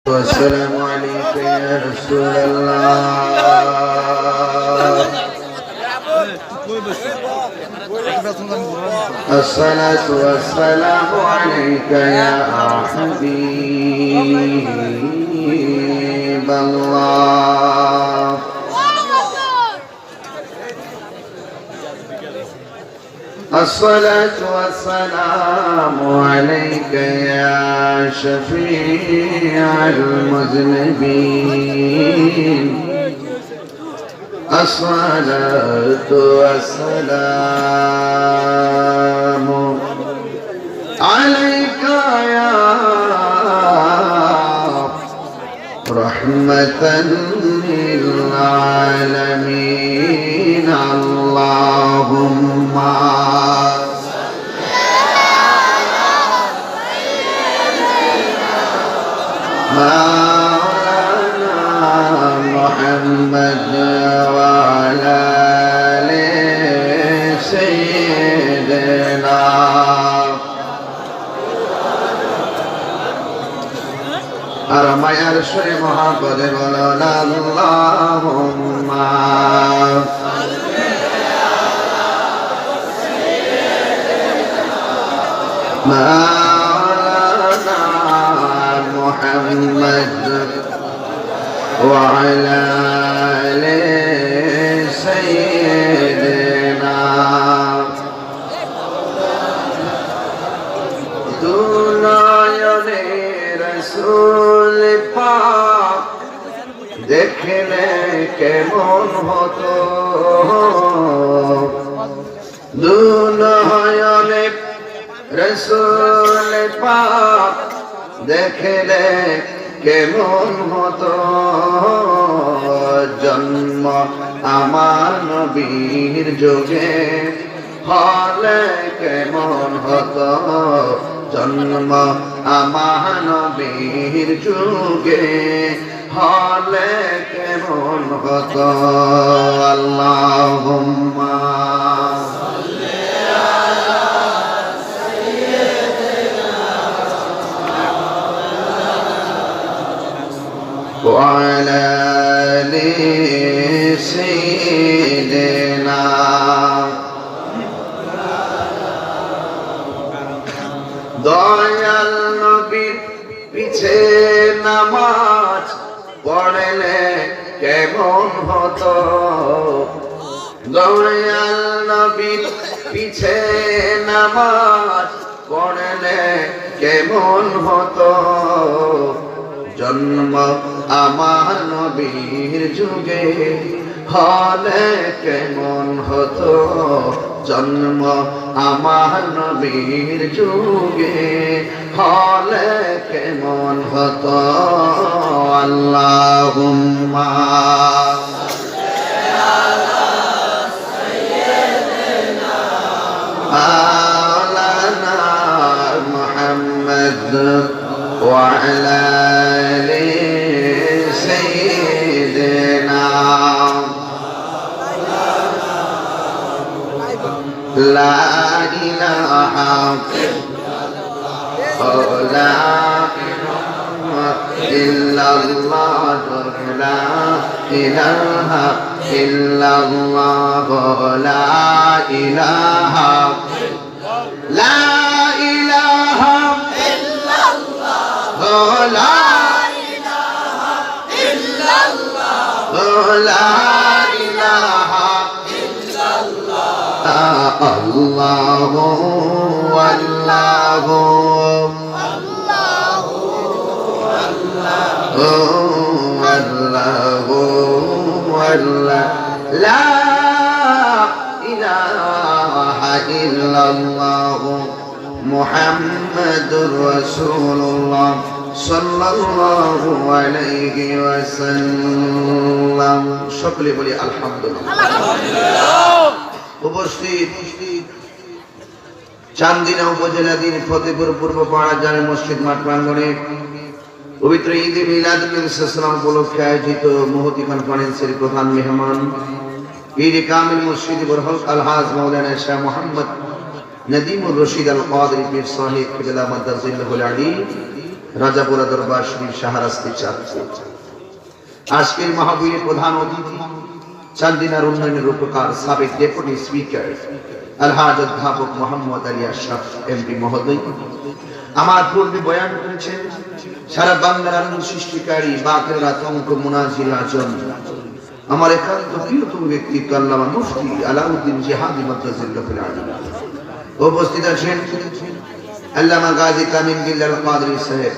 والسلام عليك يا رسول الله. الصلاة والسلام عليك يا حبيب الله. الصلاة والسلام عليك يا شفيع المذنبين. الصلاة والسلام عليك يا رحمة للعالمين. اللهم مولانا محمد وعلى آل سيدنا. আর মায়ার সুরে মহাপদে বলো না আল্লাহুম্মা مولانا محمد وعلى آل سيدنا. দুনয়নে রাসূল পাক দেখলে কেমন হতো, দুনয়নে রাসূল পাক দেখলে কেমন হতো। জন্ম আমার নবীর যুগে হলে কেমন হতো, জন্ম আমার নবীর যুগে হলে কেমন হতো। আল্লাহুম্মা وعلى آل سيدنا. দয়াল নবীর পিছে নামাজ পড়লে কেমন হতো, দয়াল নবীর পিছে নামাজ পড়লে কেমন হতো। জন্ম আমার নবীর যুগে হলে কেমন হতো, জন্ম আমার নবীর যুগে হলে কেমন হতো। আল্লাহুম্মা مولانا محمد وعلى آل سيدنا. لا إله إلا الله، لا إله إلا الله، لا إله لا إله إلا الله، لا إله إلا الله، لا إله إلا الله. الله والله الله والله لا إله إلا الله محمد رسول الله صلى الله عليه وسلم. সকলে বলি আলহামদুলিল্লাহ। উপস্থিত চান্দিনা উপজেলাধীন ফতেপুর পূর্ব পাড়া জামে মসজিদ মাঠ প্রাঙ্গণে পবিত্র ঈদে মিলাদুন নবী সাল্লাল্লাহু উপলক্ষে আয়োজিত মুহতি কনফারেন্সের প্রধান মেহমান পীর কামিল মুর্শিদ বরহক আলহাজ মাওলানা শাহ মোহাম্মদ নদীমুর রশিদ আল কাদরি পীর সাহেব কিবলা মাদ্দাজিল্লাহুল আলী রাজাপুরা দরবার শরীফ শাহরাস্তি চাঁদপুর। আজকের মাহফিলের প্রধান অতিথি চান্দিনার উন্নয়নের রূপকার সাবেক ডেপুটি স্পিকার আলহাজ অধ্যাপক মোহাম্মদ আলী আশরাফ এমপি মহোদয় আমার পূর্বে বয়ান করেছেন। সারা বাংলার আনন্দ সৃষ্টিকারী বাতের আতঙ্ক মুনাজির আজম আমার একান্ত প্রিয়তম ব্যক্তিত্ব আল্লামা মুফতি আলাউদ্দিন জিহাদি মাদ্রাসাতুল আলিম। উপস্থিত আছেন আল্লামা গাজী কামিল বিল্লাহ কাদরি সাহেব,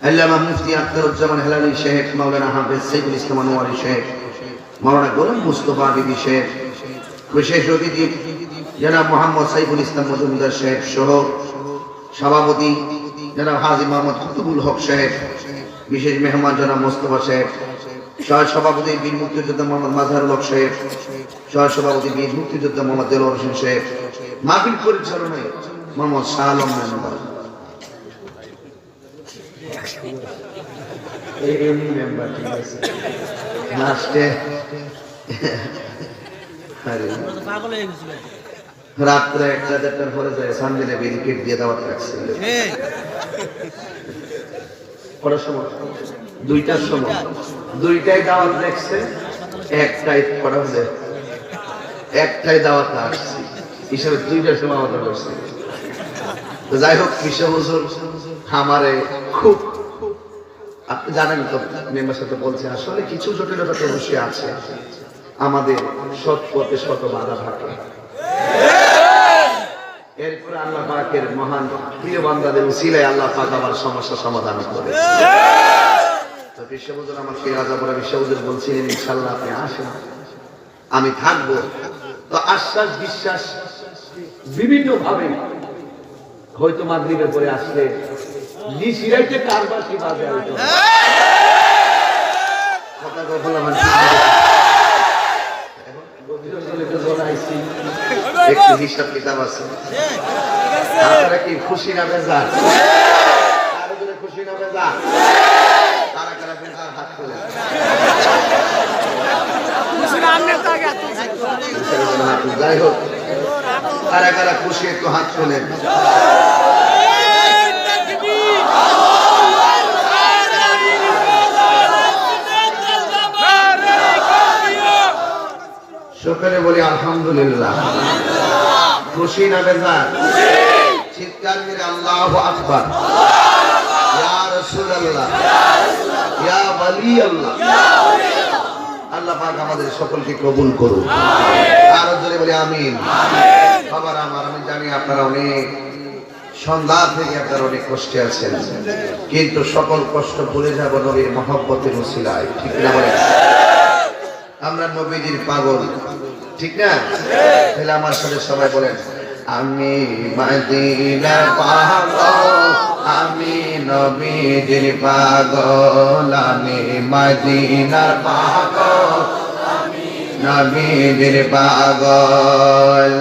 আল্লামা মুফতি আখতারুজ্জামান হেলালি সাহেব, মাওলানা হাফেজ সাইফুল ইসলাম আনোয়ারি সাহেব, মাওলানা গোলাম মুস্তফা বিবি সাহেব, বিশেষ অতিথি জনাব মোহাম্মদ সাইফুল ইসলাম মজুমদার সাহেব সহ সভাপতি জনাব হাজী মোহাম্মদ কুতুবুল হক সাহেব, বিশেষ মেহমান জনাব মোস্তফা সাহেব, সহ সভাপতি বীর মুক্তিযোদ্ধা মোহাম্মদ মাজহারুল হক সাহেব, সহ সভাপতি বীর মুক্তিযোদ্ধা মোহাম্মদ দেলোয়ার হোসেন সাহেব, মাহফিল পরিচালনায় মোহাম্মদ শাহ আলম মেম্বার, রাত্রে 1-1:30টার পরে যায় সামনে ব্যারিকেড দিয়ে দাওয়াত রাখছিল। কটার সময়? 2টার সময়। 2টায় দাওয়াত রাখছে, 1টায় করা হলে 1টায় দাওয়াত আসছে হিসাবে 2টার সময় আমাদের করছে। তো যাই হোক, বিশ্ব হুজুর আমারে খুব, আপনি জানেন তো, মেম্বার সাথে বলছে আসলে কিছু জটিলতা তো অবশ্যই আছে, আমাদের সৎ পথে শত বাধা থাকে। এরপরে আল্লাহ পাকের মহান প্রিয় বান্দাদের উসিলায় আল্লাহ পাক আমার সমস্যা সমাধান করে। তো বিশ্ববুজুর আমার সেই রাজাপুরা বিশ্ববুজুর বলছিলেন ইনশাআল্লাহ আপনি আসেন, আমি থাকবো। তো আশ্বাস বিশ্বাস বিভিন্ন ভাবে হয়তো মাগরিবের পরে আসলে নিশিরাইতে কারবাসী বাজে হয়তো কথা বলা মানে একটু হিসাব কিতাব আছে। আপনারা কি খুশি না বেজার? আরো জোরে খুশি না বেজার? কারা কারা বেজার হাত তোলেন। যাই হোক, কারা কারা খুশি একটু হাত তোলেন। সকলে বলি আলহামদুলিল্লাহ। খুশি না বেজার? চিৎকার করে আল্লাহু আকবার। ইয়া রাসূলুল্লাহ, ইয়া ওয়ালি আল্লাহ। আল্লাহ পাক আমাদের সকলকে কবুল করুন। আরো জোরে বলি আমিন। বাবার আমার, আমি জানি আপনারা অনেক সন্ধ্যা থেকে আপনারা অনেক কষ্টে আছেন, কিন্তু সকল কষ্ট ভুলে যাব নবীর মহব্বতের উসিলায়। ঠিক না বলেন? আমরা নবীজির পাগল, ঠিক না? তাহলে আমার সাথে সবাই বলেন, আমি মদিনার পাগল, আমি নবীজির পাগল, আমি মদিনার পাগল, আমি নবীজির পাগল।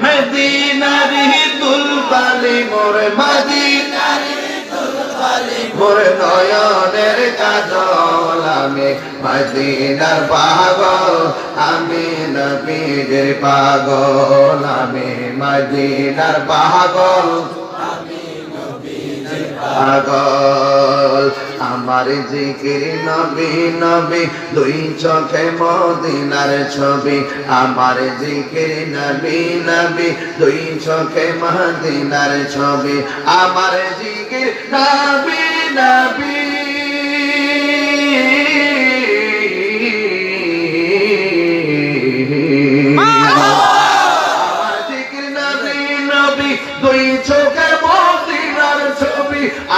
মদিনার দুলবালি মোর, মদিনার দুলবালি মোর নয়নের কাজল, আমি মদিনার পাগল, আমি নবীজির পাগল, আমি মদিনার পাগল, আমি নবীজির পাগল। আমার জিকির নবী নবী, দুই চোখে মদিনার ছবি, আমার জিকির নবী নবী, দুই চোখে মদিনার ছবি, আমার জিকির নবী নবী,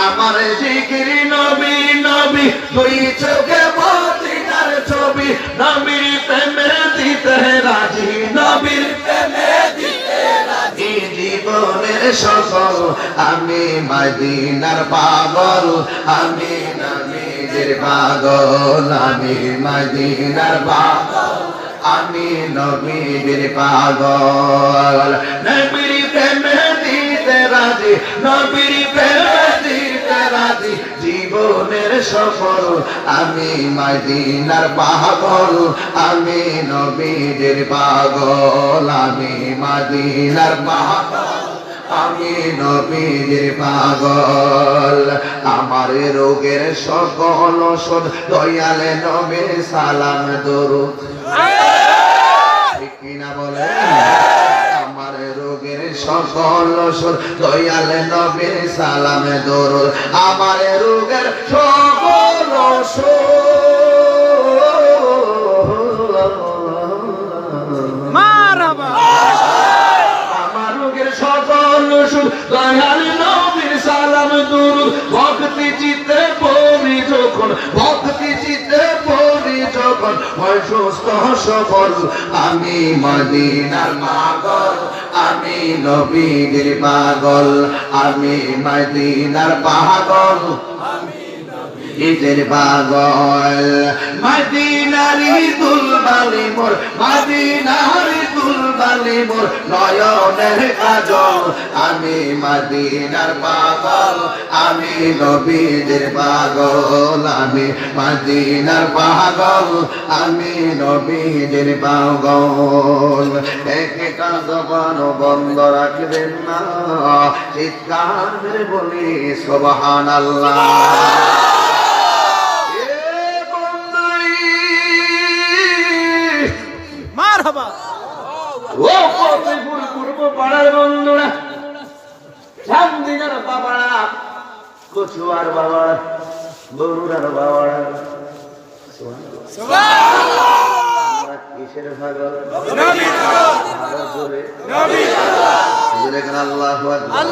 আমার জিকির নবী নবী, দুই চোখে মদিনার ছবি, নবীর প্রেমে দিতে রাজি, নবীর প্রেমে দিতে রাজি, জীবনের সফল আমি মদিনার পাগল, আমি নবীর পাগল, আমি মদিনার পাগল, আমি নবীর পাগল। নবীর প্রেমে দিতে রাজি, নবীর প্রেমে দিতে রাজি, জীবনের সফল আমি মদিনার পাগল, আমি নবীর পাগল, আমি মদিনার পাগল, আমি নবীর পাগল আমার রোগের সকল ওষুধ দয়াল নবীর সালাম দরুদ ঠিক কিনা বলেন আমার রোগের সকল ওষুধ দয়াল নবীর সালাম দরুদ আমার রোগের সকল ওষুধ মারহাবা আমার রোগের সকল ওষুধ দয়াল নবীর সালাম দরুদ ভক্তি চিত্তে পড়ি যখন ভক্তি চিত্তে পড়ি যখন হয় সুস্থ সবল আমি মদিনার পাগল আমি নবীর পাগল আমি মদিনার পাগল ঈদের পাগল মদিনারি দুলবালি মোর মদিনারি দুলবালি মোর নয়নের কাজল আমি মদিনার পাগল আমি নবীদের পাগল আমি মদিনার পাগল আমি নবীদের পাগল একটা জবান বন্ধ রাখবেন না চিৎকার করে বলি সুবহানাল্লাহ মারহাবা ও ফতেপুর পূর্ব পাড়ার বন্ধুরা চান্দিনার বাবারা কচুয়ার বাবা বরুড়ার বাবারা আমরা কিসের পাগল নবীর আল্লাহু আকবার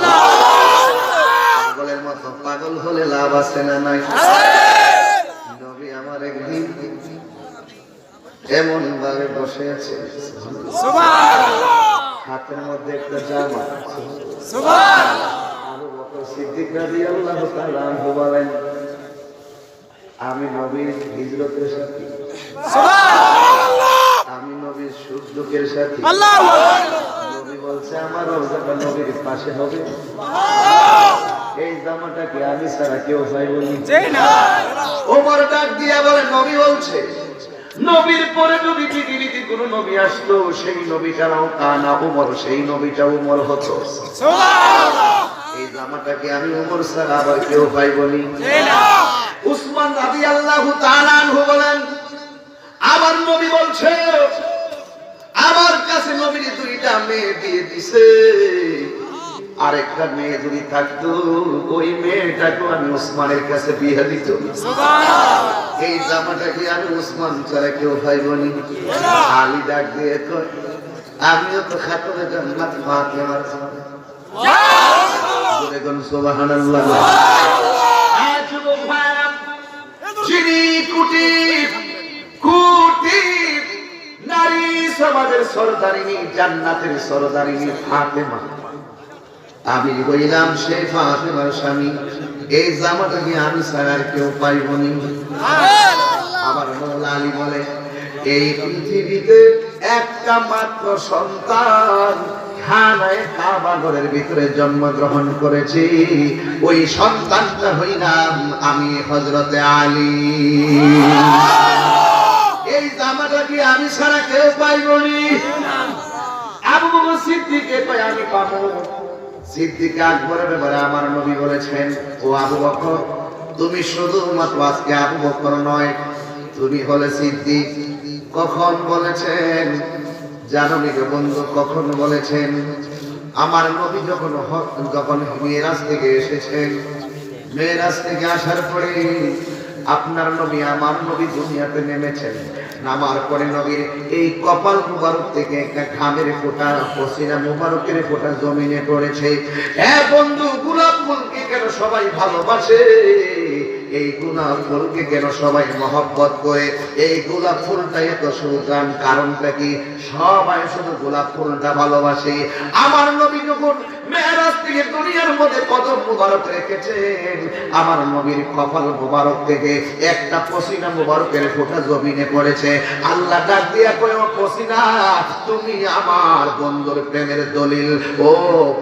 পাগলের মতো পাগল হলে লাভ আছে না নাই নবী আমার একদিন এমন ভাবে বসে আছে হাতের মধ্যে একটা জামা আবু বকর সিদ্দিক রাদিয়াল্লাহু তাআলা আনহু বলেন আমি নবীর হিজরতের সাথী আমি নবীর সুখ দুঃখের সাথী নবী বলছে আমার রওজাটা নবীর পাশে হবে এই জামাটাকে আমি ছাড়া কেউ পাইবনি ওমর ডাক দিয়া বলে নবী বলছে নবীর পরে যদি পৃথিবীতে কোন নবী আসতো সেই নবীটাও কানা উমর সেই নবীটা উমর হতো এই জামাটাকে আমি উমর ছাড়া আবার কেউ পাইবনি উসমান রাদিয়াল্লাহু তাআলা আনহু বলেন আমার নবী বলছে আমার কাছে নবীর দুইটা মেয়ে দিয়ে দিছে আরেকটা মেয়ে যদি থাকতো ওই মেয়েটাকে আমি উসমানের কাছে বিয়ে দিত এই জামাটাকে আমি উসমান ছাড়া কেউ পাইবনি আলী ডাক দিয়ে কয় আমিও তো খাতুনে জান্নাত ফাতেমার জোরে কোন সুবহানাল্লাহ যিনি কোটি কোটি নারী সমাজের সরদারিনী জান্নাতের সরদারিনী ফাতেমা আমি বললাম সেই ফাতেমার স্বামী এই জামাটাকে আমি ছাড়া আর কেউ পাইবনি আবার মওলা আলী বলে এই পৃথিবীতে একটা মাত্র সন্তান খানায় কাবা ঘরের ভিতরে জন্মগ্রহণ করেছি ওই সন্তানটা হইলাম আমি হযরতে আলী এই জামাটাকে আমি ছাড়া কেউ পাইবনি আবু বকর সিদ্দিককে কয় আমি পাবো সিদ্দিক আকবরের ব্যাপারে আমার নবী বলেছেন ও আবু বকর তুমি শুধুমাত্র আজকে আবু বকর নয় তুমি হলে সিদ্দিক কখন বলেছেন জানো নি বন্ধু কখন বলেছেন আমার নবী যখন মেরাজ থেকে এসেছেন মেরাজ থেকে আসার পরে আপনার নবী আমার নবী দুনিয়াতে নেমেছেন নামার পরে নবীর এই কপাল মুবারক থেকে একটা ঘামের ফোঁটা পসিনা মুবারকের ফোঁটা জমিনে পড়েছে হ্যাঁ বন্ধু গোলাপ ফুলকে কেন সবাই ভালোবাসে এই গোলাপ ফুলকে কেন সবাই মহব্বত করে এই গোলাপ ফুলটা এত সুগ্রাণ কারণটা কি সবাই শুধু গোলাপ ফুলটা ভালোবাসে আমার নবী যখন মেরাজ থেকে দুনিয়ার মধ্যে কদম মুবারক রেখেছেন আমার নবীর কপাল মুবারক থেকে একটা পসিনা মুবারকের ফোঁটা জমিনে পড়েছে আল্লাহ ডাক দিয়া কয় ও পসিনা তুমি আমার বন্ধুর প্রেমের দলিল ও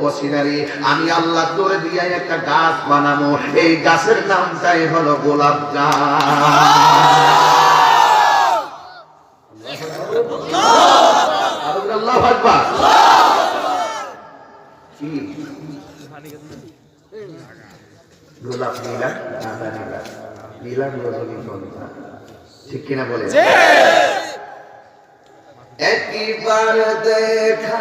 পসিনারি আমি আল্লাহ তোরে দিয়া একটা গাছ বানাবো এই গাছের নামটাই হলো গোলাপ গাছ কি গোলাপ নীলা গাঁদা নীলা নীলাম রজনীগন্ধা ঠিক কিনা বলে একবার দেখা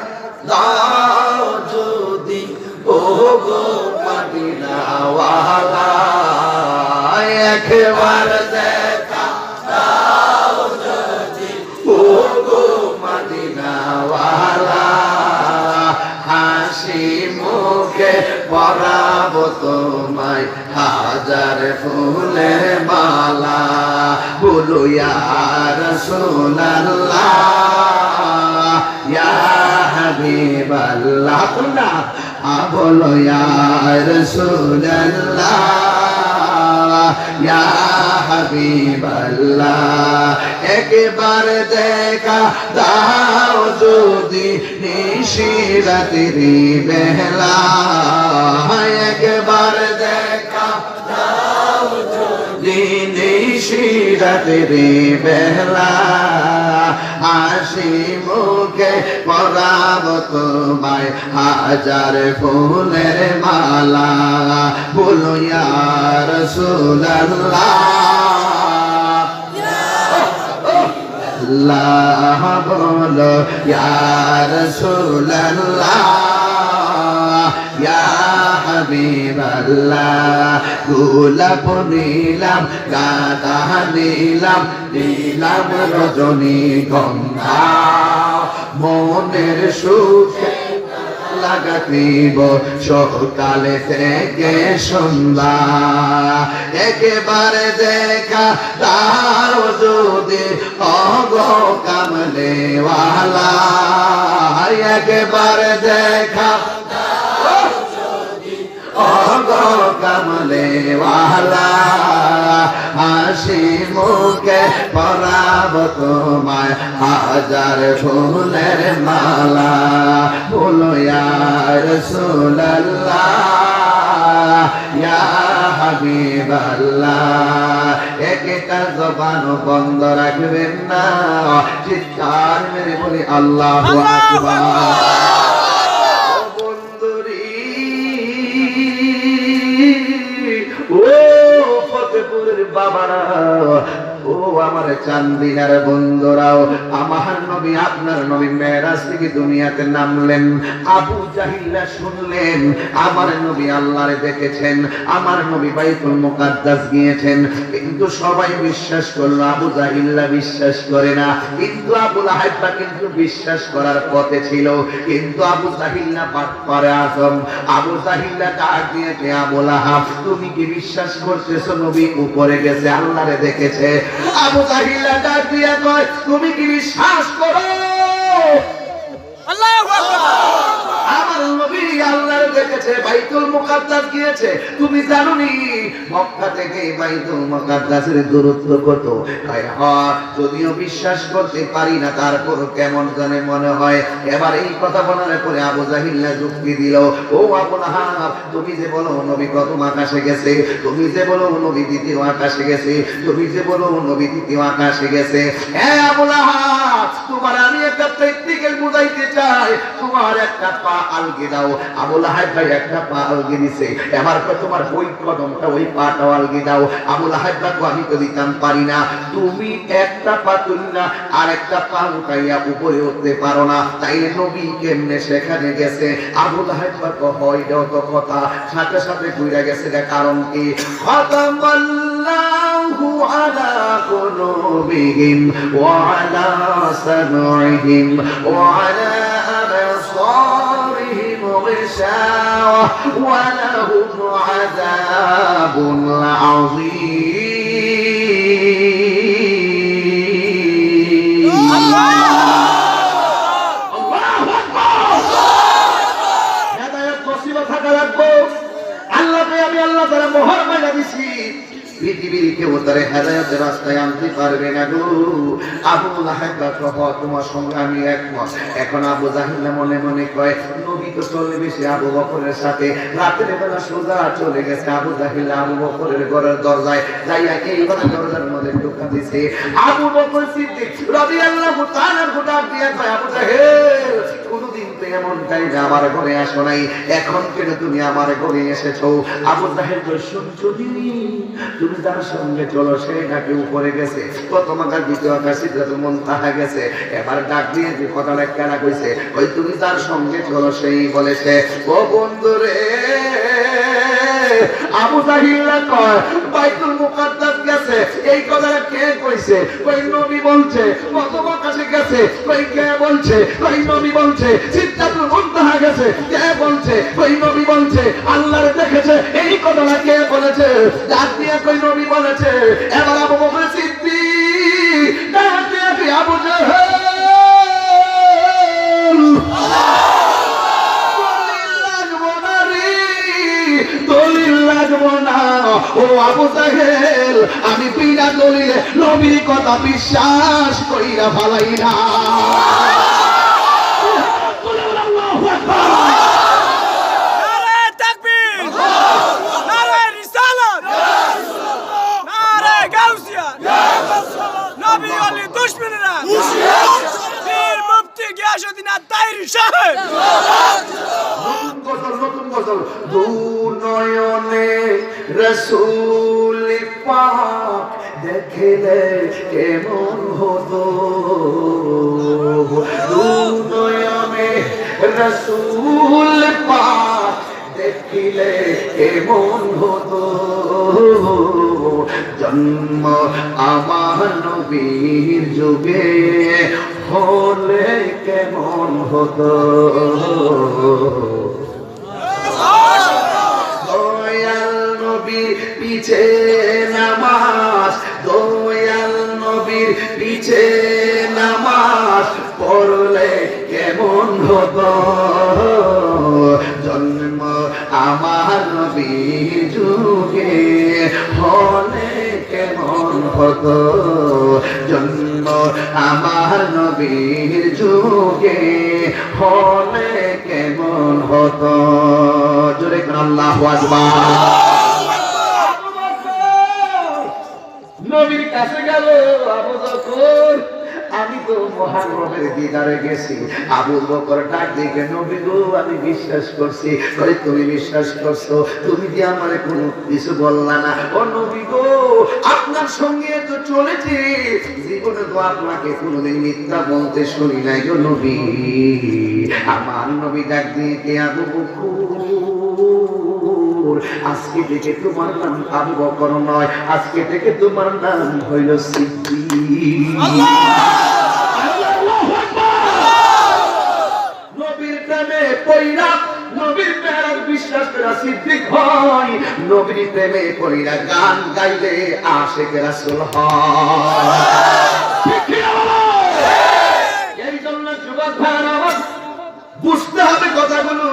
দাও যদি ও গো মদিনাওয়ালা একবার দেখা দাও যদি ও গো মদিনাওয়ালা হাসি মুখে পরাবো তোমায় হাজার ফুলের মালা বলো ইয়া রাসূলুল্লাহ ইয়া হাবিবাল্লাহ না বলো ইয়া রাসূলুল্লাহ ইয়া হাবিবাল্লাহ একবার দেখা দাও যদি নিশিরাতের বেলা একবার দেখা দাও যদি নিশিরাতের বেলা হাসি মুখে পরাবো তোমায় হাজার ফুলের মালা বলো ইয়া রাসূলুল্লাহ আল্লাহ বলো ইয়া রাসূলুল্লাহ ইয়া হাবিবাল্লাহ গোলাপ নিলাম গাঁদা নিলাম নীলাম রজনীগন্ধা মনের সুখে লাগাতিব সকালে থেকে সন্ধ্যা একেবারে দেখা দাও যদি অগো কামলেওয়ালা একেবারে দেখা অগো কামলেওয়ালা হাসি মুখে পরাবো তোমায় হাজার ফুলের মালা বলো ইয়া রাসূলুল্লাহ ইয়া হাবিবাল্লাহ একটা জবান বন্ধ রাখবেন না চিৎকার মেরে বলি আল্লাহু আকবার বাবারা ও আমার চান্দিনার বন্ধুরাও আমার নবী আপনার নবী মেরাজ থেকে দুনিয়াতে নামলেন আবু জাহিল্লা শুনলেন আমার নবী আল্লাহরে দেখেছেন আমার নবী বাইতুল মুকাদ্দাস গিয়েছেন কিন্তু সবাই বিশ্বাস করলো আবু জাহিল্লা বিশ্বাস করে না কিন্তু আবু লাহাব কিন্তু বিশ্বাস করার পথে ছিল কিন্তু আবু জাহিল্লা বাটপারে আজম আবু জাহিল্লা ডাক দিয়েছে আবু লাহাব তুমি কি বিশ্বাস করতেছো নবী উপরে গেছে আল্লাহরে দেখেছে আবু জাহিল্লা ডাক দিয়া কয় তুমি কি বিশ্বাস করো আল্লাহু আকবার আমার নবী আল্লাহর দেখেছে বাইতুল মুকাদ্দাস গিয়েছে তুমি জানোনি মক্কা থেকে বাইতুল মুকাদ্দাসের দূরত্ব কত যদিও বিশ্বাস করতে পারি না তারপর কেমন জানে মনে হয় এবার এই কথা বলার পরে আবু জাহিল্লা যুক্তি দিল ও আবু লাহাব তুমি যে বলো নবী প্রথম আকাশে গেছে তুমি যে বলো নবী দ্বিতীয় আকাশে গেছে তুমি যে বলো নবী তৃতীয় আকাশে গেছে হ্যাঁ আবু লাহাব তোমার আমি একটা প্র্যাকটিক্যাল বুঝাইতে চাই তোমার একটা পা আলগে দাও আবু লাহাব ভাই একটা পা আলগে দিছে এবার তোমার ওই কদমটা ওই পাটা আলগে দাও আবু লাহাব ভাই আমি তো দিতাম পারি না তুমি একটা পা তুলনা আর একটা পা উঠাইয়া উপরে উঠতে পারো না তাইলে নবী কেমনে সেখানে গেছে আবু লাহাব ভাই হয় দাও তো কথা সাথে সাথে ঘুরে গেছে কারণ কি খাতামাল্লাহু আলা কুলুবিহিম ওয়া আলা সামঈহিম ওয়া আলা أبصارهم غشاوة ولهم عذاب عظيم الله أكبر হেদায়েত নসিব থাকা লাগবে আল্লাহ আমি আল্লাহ তাআলা মোহর মাইরা দিছি পৃথিবীর কেউ তার হেদায়েতের রাস্তায় আনতে পারবে না গো আবু লাহাব সহ তোমার সঙ্গে আমি একমত এখন আবু জাহিল মনে মনে কয় নবী তো চলে বেশি আবু বকরের সাথে রাতের বেলা সোজা চলে গেছে আবু জাহিল আবু বকরের ঘরের দরজায় যাইয়া এইবার দরজার মধ্যে ঢোকা দিছে আবু বকর সিদ্দিক রাদিয়াল্লাহু তাআলা ডাক দিয়া কয় আবু জাহিল কোনদিন তো এমন টাইমে আমার ঘরে আসো নাই, এখন কেন তুমি আমার ঘরে এসেছো? আবু জাহেল তো শুনছো তুমি তার সঙ্গে চলো, সে নাকি উপরে গেছে, প্রথম আকাশ দ্বিতীয় আকাশ সিদরাতুল মুনতাহা গেছে। এবার ডাক দিয়ে যে কথাটা কেনা কইছে, ওই তুমি তার সঙ্গে চলো, সেই বলেছে ও বন্ধুরে আবু জাহিল কয় বাইতুল মুকাদ্দাস গেছে, এই কথাটা কে কইছে? ওই নবী বলছে। প্রথম আকাশে গেছে, ওই কে বলছে? ওই নবী বলছে। সিদরাতুল মুনতাহা গেছে, কে বলছে? ওই নবী বলছে। আল্লাহর দেখেছে, এই কথাটা কে বলেছে? ডাক দিয়ে কই নবী বলেছে। এবার আবু বকর সিদ্দিক ডাক দিয়ে কি আবু জাহেল দলিল লাগবো না ও আবু জাহেল, আমি বিনা দলিলে নবীর কথা বিশ্বাস কইরা ফালাই না। নারে তাকবীর, নারে রিসালাত, নারে গাউসিয়া, নবী ওলি দুশমনেরা, পীর মুফতি গিয়াসউদ্দিন আত-তাহেরি সাহেব। নতুন গজল দু নয়নে রাসূল পাক দেখলে কেমন হতো, দু নয়নে রাসূল পাক দেখিলে কেমন হতো, জন্ম আমার নবীর যুগে হলে কেমন হতো, দয়াল নবীর পিছে নামাজ, দয়াল নবীর পিছে নামাজ পড়লে কেমন হতো, জন্ম আমার নবীর যুগে হলে কেমন হতো, জন্ম আমার নবীর যুগে হলে কেমন হতো। জোরে কোন আল্লাহু আকবার। নবীর কাছে গেল আবু বকর, আমি তো মহান রবের দিদারে গেছি। আবু বকর ডাক দেখে নবী গো আমি বিশ্বাস করছি। কই তুমি বিশ্বাস করছো? তুমি যে আমারে কোনো কিছু বললা না। ও নবী গো আপনার সঙ্গে তো চলেছি, জীবনে তো আপনাকে কোনোদিন মিথ্যা বলতে শুনি নাই গো নবী। আমার নবী ডাক দিয়ে আবু বকর, আজকে থেকে তোমার নাম আবু বকর নয়, আজকে থেকে তোমার নাম হইল সিদ্দিক। নবীর প্রেমে পয়রা, নবীর প্রেমে বিশ্বাস করা সিদ্দিক হয়, নবীর প্রেমে পয়রা গান গাইলে আশিক রাসূল হয়। এই জন্য যুবক ভাইরা বুঝতে হবে কথাগুলো।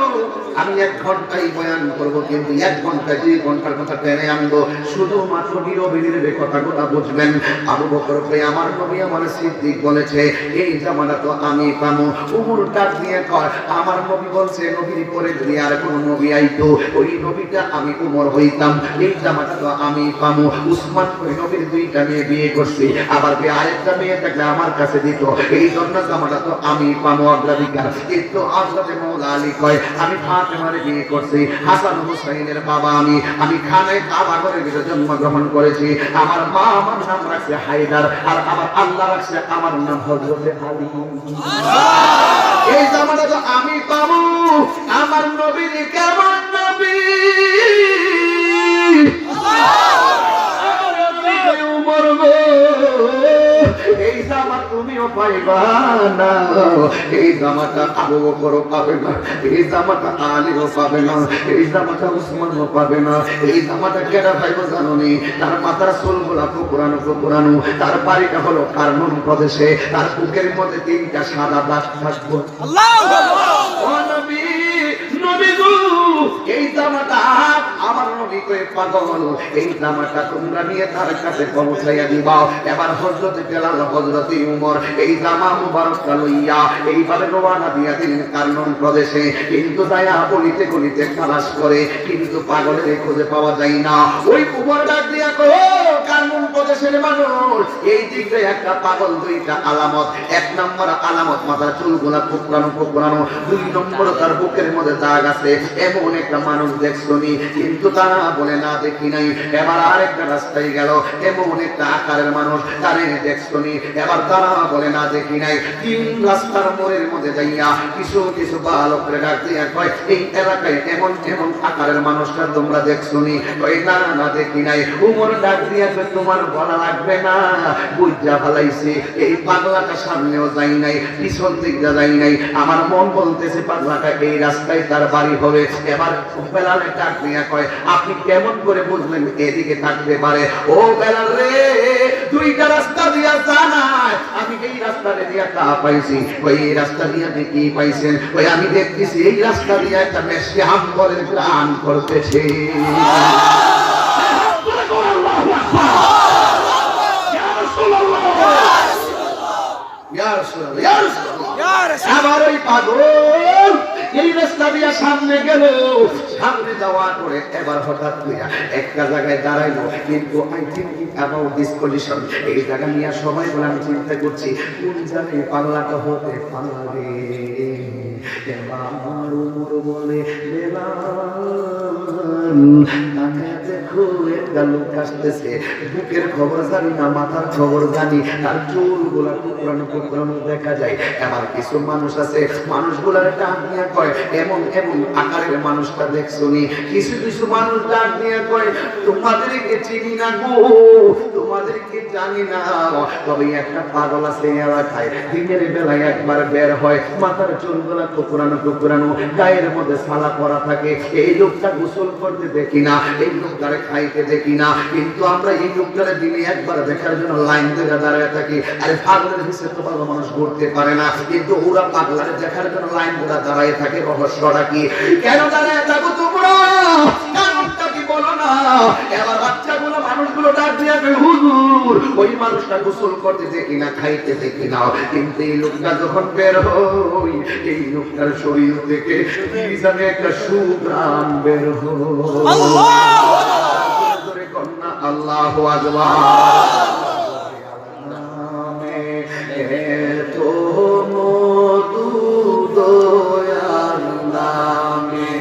আমি 1 ঘন্টাই বয়ান করব, কিন্তু 1 ঘন্টা 2 ঘন্টার কথা টেনে আনবো, শুধুমাত্র নীরবে কথাগুলো বুঝবেন। আবু বকর ভাই আমার নবী আমার সিদ্দিক বলেছে এই জামাটা তো আমি পাবো। উমর ডাক দিয়ে কর আমার নবী বলছে নবীর পরে যদি আর কোন নবী আইতো ওই নবীটা আমি উমর হইতাম, এই জামাটা তো আমি পাবো। উসমান ওই নবীর 2টা মেয়ে বিয়ে করছে, আবার আরেকটা মেয়ে থাকলে আমার কাছে দিত, এই জন্য জামাটা তো আমি পাবো অগ্রাধিকার। কিন্তু হযরতে মাওলা আলী কয় আমি ফাতেমারে বিয়ে করছি, হাসান হুসাইনের বাবা আমি খানে কাবা ঘরের ভিতরে জন্মগ্রহণ করেছি, আমার মা আমার নাম রাখছে হায়দার, আর আমার আল্লাহ রাখছে আমার নাম হযরতে আলী। এই জামাটা তো আমি পাবো। আমার নবীর কেমন নবী, উমর গো এই জামা তুমিও পাইবা না, এই জামাটা আবু বকরও পাবে না, এই জামাটা আলীও পাবে না, এই জামাটা উসমানও পাবে না। এই জামাটা কেডা পাইবো জানোনি? তার মাথার চুলগুলা পুরানো, তার বাড়িটা হলো কারনুন প্রদেশে, তার বুকের মধ্যে 3টা সাদা দাগ থাকবো। আল্লাহু আকবার। ও নবী, নবী গো এই জামাটা আমার নবী কয়ে পাগল এই জামাটা তোমরা নিয়ে তার কাছে পৌঁছাইয়া দিবা। এবার হযরতে বেলাল হযরতে উমর এই জামা মুবারকটা লইয়া এইভাবে রওনা দিয়া দিলেন কারনুন প্রদেশে। কিন্তু দায়া গলিতে গলিতে তালাশ করে কিন্তু পাগলের খোঁজে পাওয়া যায় না। ওই উমর ডাক দিয়া কয় কারনুন প্রদেশের মানুষ এই দিকে একটা পাগল দুইটা আলামত। এক নম্বর আলামত মাথার চুলগুলা কোকড়ানো কোকড়ানো, দুই নম্বর তার বুকের মধ্যে দাগ আছে, এমন একটা মানুষ দেখছনি কিন্তু তারা বলে না দেখি নাই। এবার আরেকটা রাস্তায় গেল, এমন একটা আকারের মানুষ তারে দেখছনি, এবার তারা বলে না দেখি নাই। তিন রাস্তার মোড়ের মধ্যে যাইয়া কিছু কিছু বালকরে ডাক দিয়া কয় এই এলাকায় এমন এমন আকারের মানুষটা তোমরা দেখছনি? কয় না না দেখি নাই। উমর ডাক দিয়া কয় তোমার বলা লাগবে না, বুঝা ফেলাইছি এই পাগলাটা সামনেও যাই নাই পিছন দিকটা যাই নাই, আমার মন বলতেছে পাগলাটা এই রাস্তায় তার বাড়ি হবে। এবার বেলালে ডাক দিয়া কয় আপনি কেমন করে বুঝলেন এদিকে থাকতে পারে? ও বেলাল রে, দুইটা রাস্তা দিয়া জানাই আমি এই রাস্তা দিয়া তা পাইছি। ওই এই রাস্তা দিয়া আপনি কি পাইছেন? ওই আমি দেখতেছি এই রাস্তা দিয়া একটা মেশি হাম্বরের গান করতেছে। আবার ওই পাগল এই রাস্তা দিয়া সামনে গেল, সামনে যাওয়ার পরে এবার হঠাৎ কইরা একটা জায়গায় দাঁড়াইলো। কিন্তু I thinking about this position, এই জায়গা নিয়ে সবাই বলে আমি চিন্তা করছি কোন জায়গায় পাগলাটা হতে পারে। এবার উমর বলে দেখো একটা লোক আসতেছে, বুকের খবর জানি না মাথার খবর জানি, তার চুলগুলা কুকড়ানো কুকড়ানো দেখা যায়। এবার কিছু মানুষ আছে মানুষগুলার ডাক নিয়ে কয় এমন এমন আকারের মানুষটা দেখছনি? কিছু কিছু মানুষ ডাক নিয়ে কয় তোমাদেরকে চিনি না গো, তোমাদেরকে জানি না, তবে একটা পাগল আছে এলাকায় দিনের বেলায় একবার বের হয়, মাথার চুলগুলা কুকড়ানো কুকড়ানো, গায়ের মধ্যে সালা পরা থাকে। এই লোকটা গোসল করতে দেখি না, এই লোকটারে খাইতে দেখি না, কিন্তু আমরা এই লোকটারে দিনে একবার দেখার জন্য লাইন ধরে দাঁড়ায় থাকি। আরে পাগলের হিসেবে তো ভালো মানুষ করতে পারে না, কিন্তু ওরা পাগলারে দেখার জন্য লাইন ধরে দাঁড়ায় থাকে। রহস্যটা কি? কেন দাঁড়ায় থাকো তোমরা? কারণটা কি বলো না? এবার বাচ্চাগুলো মানুষগুলো ডাক দিয়ে হুজুর ওই মানুষটা গোসল করতে দেখি না, খাইতে দেখি না, কিন্তু এই লোকটা যখন বের হয় এই লোকটার শরীর থেকে জানে একটা সুঘ্রাণ বের হয়। আল্লাহু আকবার। এতো মধু দয়ার নামে,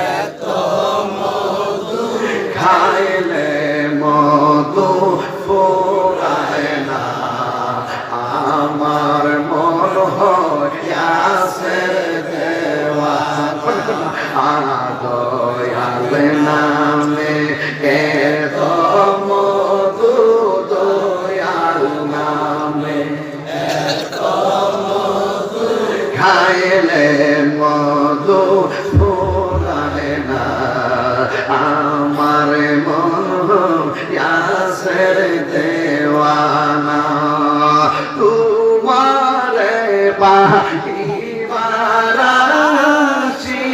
এতো মধু খাইলে মধু ফোরায় না, আমার মন হইয়াছে দেওয়া দয়াল নামে, এতো মধু দয়াল নামে, এতো মধু খাইলে মধু ফোরায় না, আমার মন ইয়াসের দেওয়ানা, তোমারে পাহিবার আছি,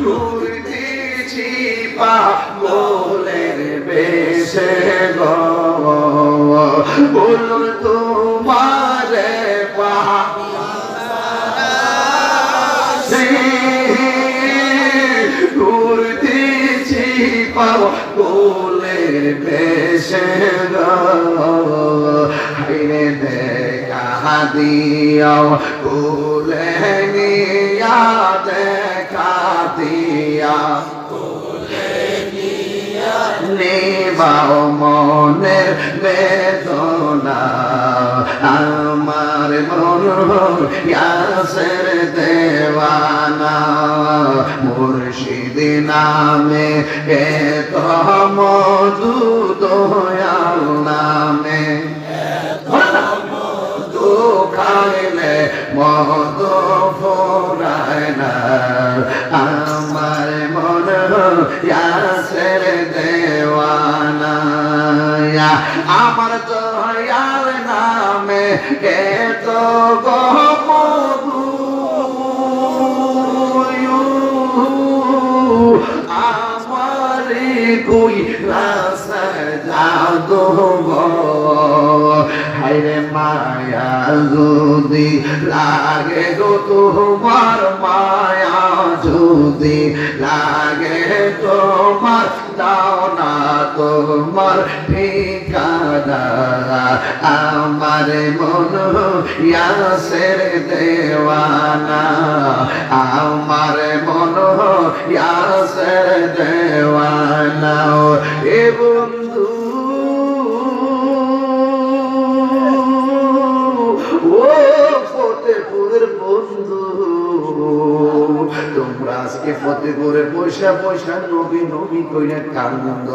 ঘুরতেছি পাগলের বেশে গো, বলুন তোমারে ঘুরতেছি পাগলের বেশে গো, হাইরে দেখা দিও কুলে নিয়া, দেখা দিয়া নিবাও মনের বেদনা, আমার মন ইয়াসের দেওয়ানা, মুর্শিদ নামে এত মধু দয়াল নামে, মধু খাইলে মধু ফোরায় না, আমার মন ইয়াসের দেওয়ানা, আমার দয়াল নামে এত গো মধু যদি লাগে গো তোমার মায়া যদি লাগে তোমার দাও না তোমার ঠিকানা আমার মন ইয়াসের দেওয়ানা আমার মন ইয়াসের দেওয়ানা এ বন্ধু ও ফতেপুরের বন্ধু তোমরা আজকে ফতেপুরে পয়সা পয়সা নবী নবী কইরা কান্দ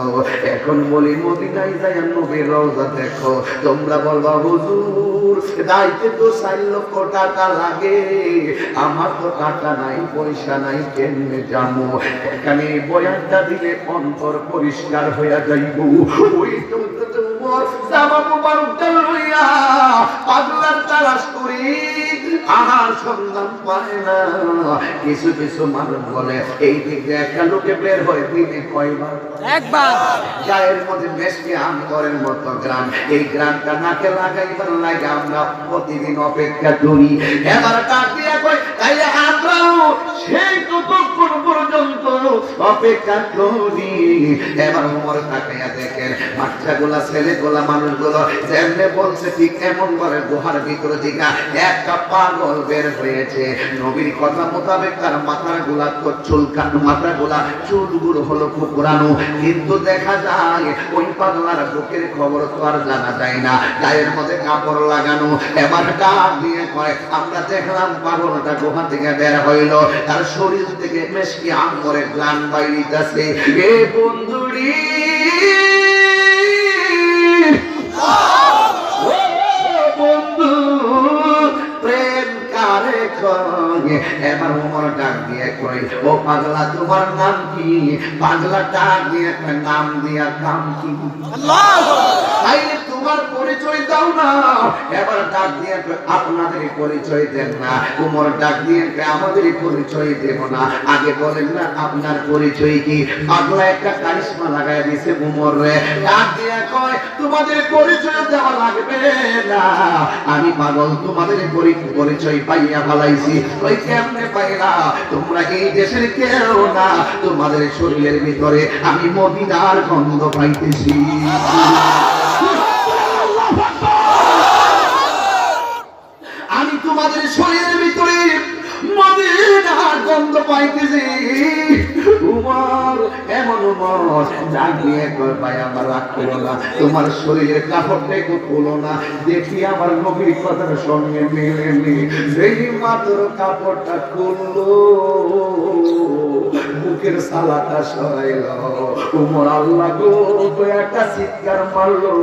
এখন বলি মদিনায় যাই নবীর রওজা দেখো তোমরা বলবা হুজুর যাইতে তো 4 লক্ষ টাকা লাগে আমার তো টাকা নাই পয়সা নাই কেমনে যাবো এখানে বয়ানটা দিলে অন্তর পরিষ্কার হইয়া যাইব ওই তো তোমার জামা মুবারকটা লইয়া পাগলার তালাশ করি আহার সন্ধান পায় না কিছু কিছু মানুষ বলে এই দিকে একটা লোকে বের হয় দিনে কয়বার একবার গায়ের মধ্যে মেশকে আমগরের মতো গ্রাম এই গ্রামটা নাকে লাগাইবার লাগে আমরা প্রতিদিন অপেক্ষা করি এবার কাটিয়া কয় তাইলে আমরাও সেই কতক্ষণ পর্যন্ত অপেক্ষা করি এবার উমর তাকাইয়া দেখেন বাচ্চাগুলা ছেলেগুলা মানুষগুলো যেমনে বলছে ঠিক এমন করে গুহার ভিতরে দিকা একটা পাগল বের হয়েছে নবীর কথা মোতাবেক তার মাথার গুলা চুলকানো মাথা গুলা চুলগুলো হলো কুকুরানো কিন্তু দেখা যায় ওই পাগলার বুকের খবর তো আর জানা যায় না গায়ের মধ্যে কাপড় লাগানো এবার ডাক দিয়ে কয় আমরা দেখলাম পাগলটা গুহা থেকে বের হইল তার শরীর থেকে মেশকি আঙ্গরের গ্লান বাইরিতেছে এ বন্ধুরি বন্ধু প্রেম কারে কয় এবার উমর ডাক দিয়ে কয় ও পাগলা তোমার নাম কি পাগলা ডাক দিয়ে কয় নাম দিয়া কাম কি আল্লাহু তাইলে তোমার পরিচয় দাও না এবার ডাক দিয়ে কয় আপনাদের পরিচয় দেন না উমর ডাক দিয়ে কয় আমাদের পরিচয় দেব না আগে বলেন না আপনার পরিচয় কি পাগলা একটা কারিশমা লাগায় দিয়েছে উমর রে ডাক দিয়ে কয় তোমাদের পরিচয় দেওয়া লাগবে না আমি পাগল তোমাদের পরিচয় পাইয়া ফেলাইছি ওই কেমনে পাইলা তোমরা এই দেশের কেউ না তোমাদের শরীরের ভিতরে আমি মদিনার গন্ধ পাইতেছি আমি তোমাদের শরীরের ভিতরে মদিনার গন্ধ পাইতেছি উমর এমন উমর জাগিয়ে কয় ভাই আমার রাগ করো না তোমার শরীরের কাপড়টা একটু খুলো না দেখি আমার নবীর কথার সঙ্গে মেলে সেই মাত্র কাপড়টা খুললো বুকের সালাটা সরাইল উমর আল্লাহ গো একটা চিৎকার মারলো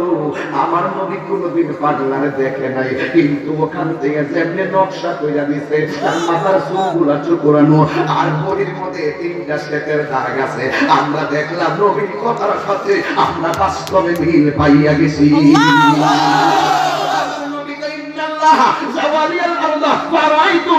আমার নবী কোনোদিন পাগলার দেখে নাই কিন্তু ওখান থেকে যেমনি নকশা কইরা দিছে তার মাথার চুলগুলা চুকুরানো আর বডির মধ্যে 3টা সেটের দাগ আছে আমরা দেখলাম নবীর কথার সাথে আমরা বাস্তবে মিল পাইয়া গেছি নবী কইন্নাল্লাহ জাওয়ালিয়াল আল্লাহ ফারাইতু